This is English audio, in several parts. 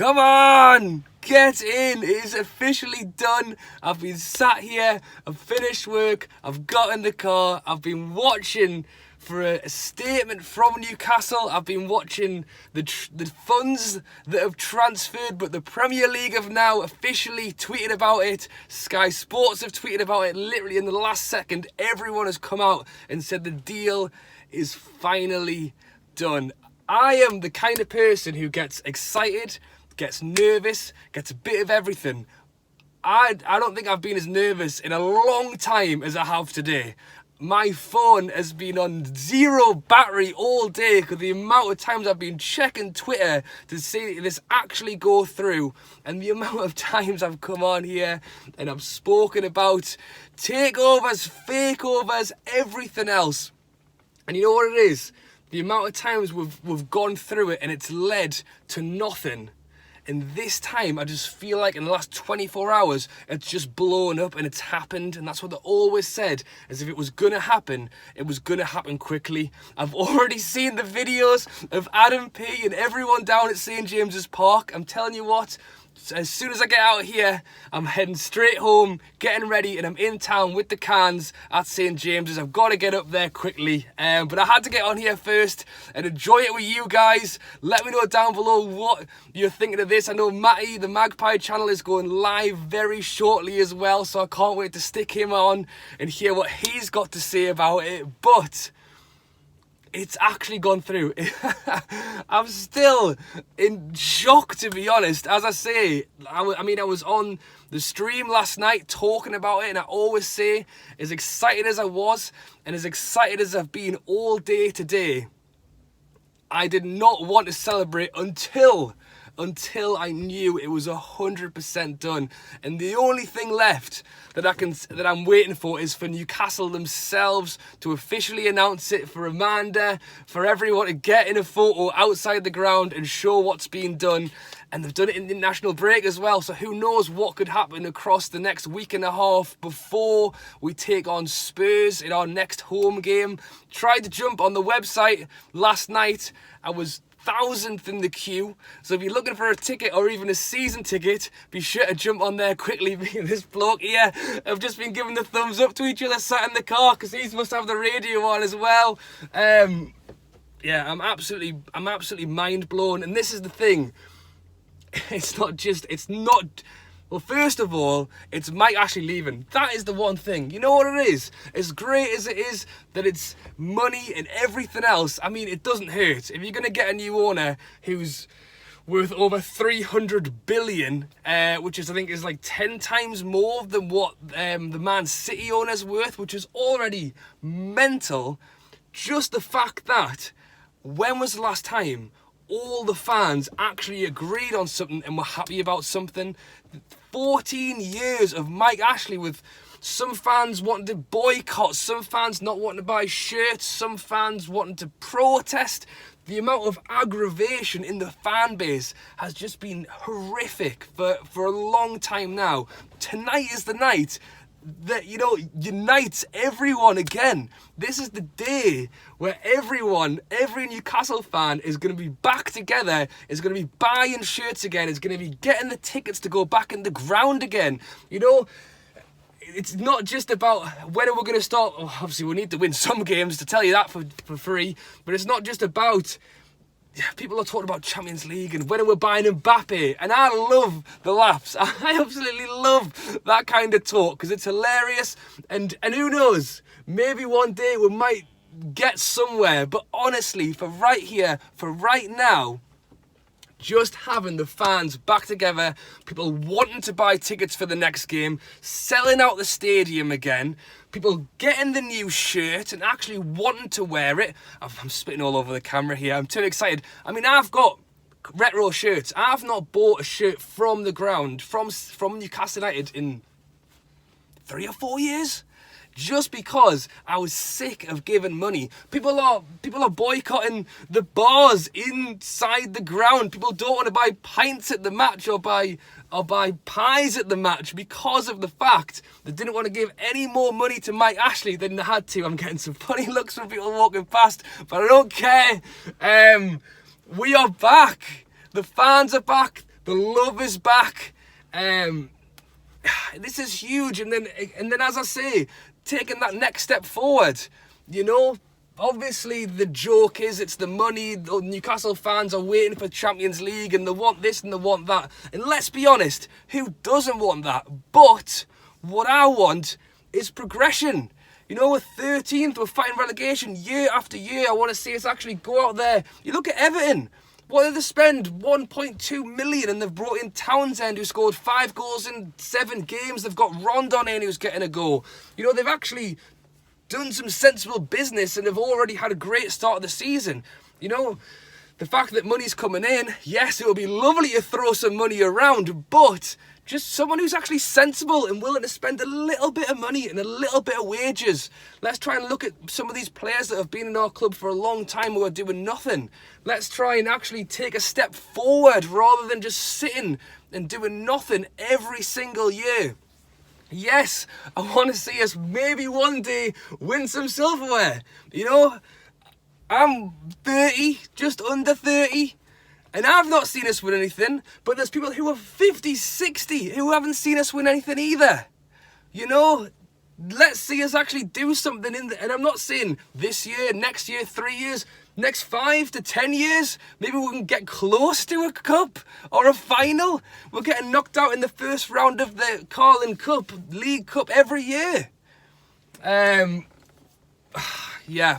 Come on, get in. It is officially done. I've been sat here, I've finished work, I've got in the car, I've been watching for a statement from Newcastle. I've been watching the funds that have transferred, but the Premier League have now officially tweeted about it. Sky Sports have tweeted about it literally in the last second. Everyone has come out and said the deal is finally done. I am the kind of person who gets excited, gets nervous, gets a bit of everything. I don't think I've been as nervous in a long time as I have today. My phone has been on zero battery all day because the amount of times I've been checking Twitter to see this actually go through, and the amount of times I've come on here and I've spoken about takeovers, fakeovers, everything else. And you know what it is? The amount of times we've gone through it and it's led to nothing. And this time, I just feel like in the last 24 hours, it's just blown up and it's happened. And that's what they always said, as if it was going to happen, it was going to happen quickly. I've already seen the videos of Adam P and everyone down at St James's Park. I'm telling you what, as soon as I get out of here, I'm heading straight home, getting ready, and I'm in town with the cans at St James's. I've got to get up there quickly, but I had to get on here first and enjoy it with you guys. Let me know down below what you're thinking of this. I know Matty, the Magpie channel, is going live very shortly as well, so I can't wait to stick him on and hear what he's got to say about it. But it's actually gone through. I'm still in shock, to be honest. As I say, I was on the stream last night talking about it, and I always say, as excited as I was and as excited as I've been all day today, I did not want to celebrate until I knew it was 100% done. And the only thing left that I'm waiting for is for Newcastle themselves to officially announce it, for Amanda, for everyone to get in a photo outside the ground and show what's been done. And they've done it in the international break as well, so who knows what could happen across the next week and a half before we take on Spurs in our next home game. Tried to jump on the website last night. I was 1,000th in the queue, so if you're looking for a ticket or even a season ticket, be sure to jump on there quickly. This bloke here, I've just been giving the thumbs up to each other sat in the car because he must have the radio on as well. Yeah, I'm absolutely mind blown. And this is the thing, well, first of all, it's Mike Ashley leaving. That is the one thing. You know what it is? As great as it is that it's money and everything else, I mean, it doesn't hurt. If you're going to get a new owner who's worth over 300 billion, which is, I think, is like 10 times more than what the Man City owner's worth, which is already mental. Just the fact that, when was the last time all the fans actually agreed on something and were happy about something? 14 years of Mike Ashley, with some fans wanting to boycott, some fans not wanting to buy shirts, some fans wanting to protest. The amount of aggravation in the fan base has just been horrific for a long time now. Tonight is the night that, you know, unites everyone again. This is the day where every Newcastle fan is going to be back together, is going to be buying shirts again, is going to be getting the tickets to go back in the ground again. You know, it's not just about when are we going to start. Oh, obviously, we need to win some games, to tell you that for free, but it's not just about, people are talking about Champions League and when we're buying Mbappe, and I love the laughs. I absolutely love that kind of talk because it's hilarious, and who knows, maybe one day we might get somewhere. But honestly, for right here, for right now, just having the fans back together, people wanting to buy tickets for the next game, selling out the stadium again, people getting the new shirt and actually wanting to wear it. I'm spitting all over the camera here. I'm too excited. I mean, I've got retro shirts. I've not bought a shirt from the ground, from Newcastle United in 3 or 4 years. Just because I was sick of giving money. People are boycotting the bars inside the ground. People don't want to buy pints at the match or buy pies at the match because of the fact they didn't want to give any more money to Mike Ashley than they had to. I'm getting some funny looks from people walking past, but I don't care. We are back. The fans are back. The love is back. This is huge. And then as I say, taking that next step forward, you know, obviously the joke is it's the money. The Newcastle fans are waiting for Champions League and they want this and they want that. And let's be honest, who doesn't want that? But what I want is progression. You know, we're 13th, we're fighting relegation year after year. I want to see us actually go out there. You look at Everton. What did they spend? 1.2 million, and they've brought in Townsend, who scored 5 goals in 7 games. They've got Rondon in, who's getting a goal. You know, they've actually done some sensible business, and they've already had a great start of the season. You know, the fact that money's coming in, yes, it would be lovely to throw some money around, but just someone who's actually sensible and willing to spend a little bit of money and a little bit of wages. Let's try and look at some of these players that have been in our club for a long time who are doing nothing. Let's try and actually take a step forward rather than just sitting and doing nothing every single year. Yes, I want to see us maybe one day win some silverware. You know, I'm 30, just under 30. And I've not seen us win anything, but there's people who are 50, 60 who haven't seen us win anything either. You know, let's see us actually do something and I'm not saying this year, next year, 3 years, next 5 to 10 years, maybe we can get close to a cup or a final. We're getting knocked out in the first round of the Carling Cup, League Cup every year. Yeah,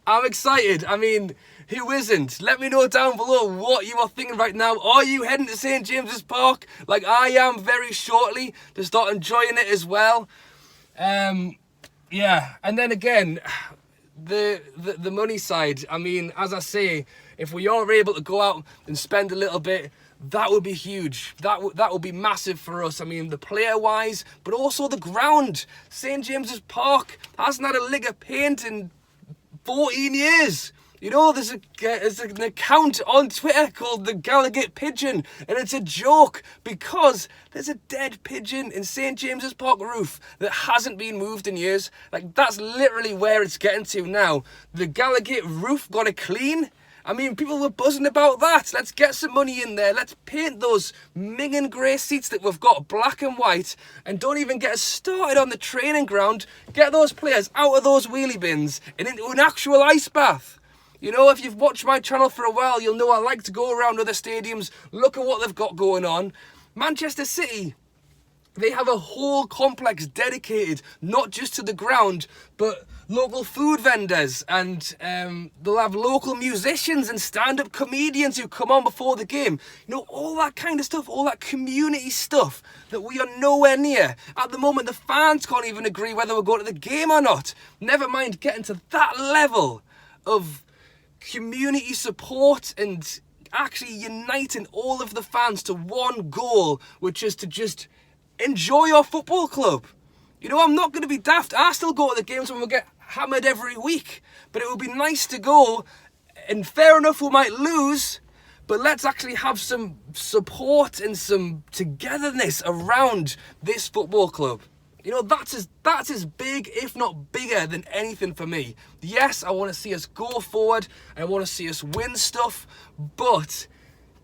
I'm excited. I mean, who isn't? Let me know down below what you are thinking right now. Are you heading to St James's Park like I am very shortly to start enjoying it as well? Yeah, and then again, the money side. I mean, as I say, if we are able to go out and spend a little bit, that would be huge. That would be massive for us. I mean, the player-wise, but also the ground. St James's Park hasn't had a lick of paint in 14 years. You know, there's an account on Twitter called the Gallagher Pigeon, and it's a joke because there's a dead pigeon in St James's Park roof that hasn't been moved in years. Like, that's literally where it's getting to now. The Gallagher roof got to clean. I mean, people were buzzing about that. Let's get some money in there. Let's paint those minging grey seats that we've got black and white. And don't even get us started on the training ground. Get those players out of those wheelie bins and into an actual ice bath. You know, if you've watched my channel for a while, you'll know I like to go around other stadiums, look at what they've got going on. Manchester City, they have a whole complex dedicated not just to the ground, but local food vendors, and they'll have local musicians and stand-up comedians who come on before the game. You know, all that kind of stuff, all that community stuff that we are nowhere near. At the moment, the fans can't even agree whether we're going to the game or not. Never mind getting to that level of community support and actually uniting all of the fans to one goal, which is to just enjoy our football club. You know, I'm not going to be daft. I still go to the games when we get hammered every week, but it would be nice to go, and fair enough, we might lose, but let's actually have some support and some togetherness around this football club. You know, that's as big, if not bigger, than anything for me. Yes, I want to see us go forward, I want to see us win stuff, but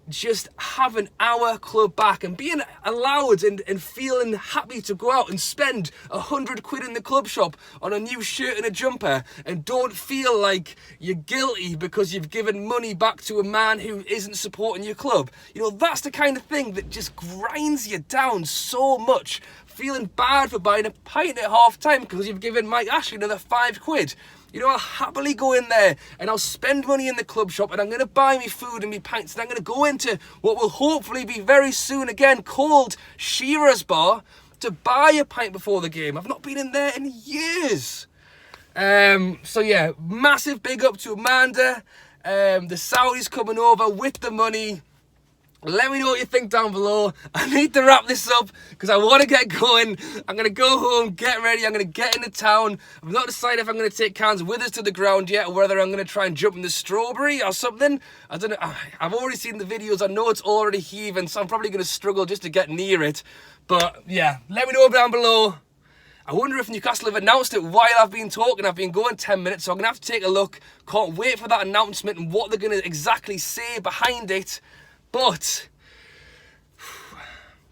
just having our club back and being allowed and feeling happy to go out and spend 100 quid in the club shop on a new shirt and a jumper, and don't feel like you're guilty because you've given money back to a man who isn't supporting your club. You know, that's the kind of thing that just grinds you down so much. Feeling bad for buying a pint at half time because you've given Mike Ashley another 5 quid. You know, I'll happily go in there and I'll spend money in the club shop, and I'm going to buy me food and me pints, and I'm going to go into what will hopefully be very soon again called Shearer's Bar to buy a pint before the game. I've not been in there in years. So yeah, massive big up to Amanda. The Saudis coming over with the money. Let me know what you think down below. I need to wrap this up because I want to get going. I'm going to go home, get ready. I'm going to get into town. I've not decided if I'm going to take cans with us to the ground yet, or whether I'm going to try and jump in the strawberry or something. I don't know. I've already seen the videos. I know it's already heaving, so I'm probably going to struggle just to get near it. But yeah, let me know down below. I wonder if Newcastle have announced it while I've been talking. I've been going 10 minutes, so I'm going to have to take a look. Can't wait for that announcement and what they're going to exactly say behind it. But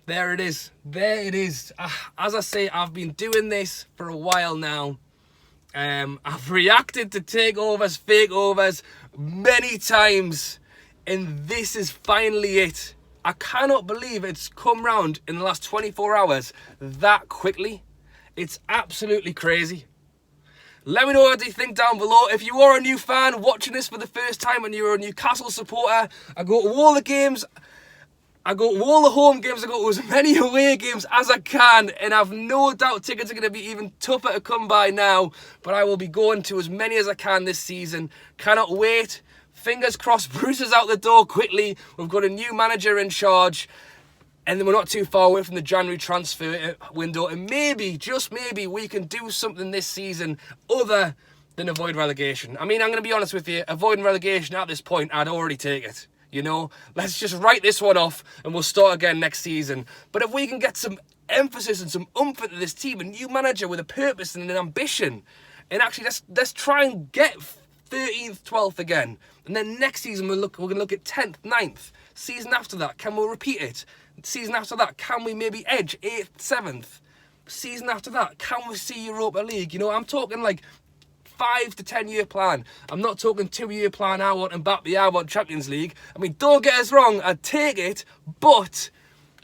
There it is. There it is. As I say, I've been doing this for a while now. I've reacted to takeovers, fakeovers many times, and this is finally it. I cannot believe it's come round in the last 24 hours that quickly. It's absolutely crazy. Let me know what you think down below. If you are a new fan watching this for the first time and you're a Newcastle supporter, I go to all the games, I go to all the home games, I go to as many away games as I can, and I've no doubt tickets are going to be even tougher to come by now, but I will be going to as many as I can this season. Cannot wait. Fingers crossed, Bruce is out the door quickly. We've got a new manager in charge, and then we're not too far away from the January transfer window, and maybe, just maybe, we can do something this season other than avoid relegation. I mean, I'm going to be honest with you, avoiding relegation at this point, I'd already take it. You know, let's just write this one off and we'll start again next season. But if we can get some emphasis and some oomph into this team, a new manager with a purpose and an ambition, and actually let's try and get 13th, 12th again. And then next season we're going to look at 10th, 9th. Season after that, can we repeat it? Season after that, can we maybe edge 8th, 7th? Season after that, can we see Europa League? You know, I'm talking like 5 to 10 year plan. I'm not talking 2-year plan. I want Mbappe, I want Champions League. I mean, don't get us wrong, I'd take it, but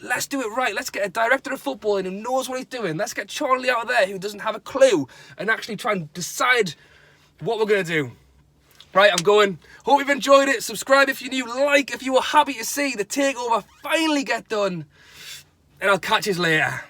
let's do it right. Let's get a director of football in who knows what he's doing. Let's get Charlie out of there who doesn't have a clue and actually try and decide what we're going to do. Right, I'm going. Hope you've enjoyed it. Subscribe if you're new, like if you were happy to see the takeover finally get done, and I'll catch you later.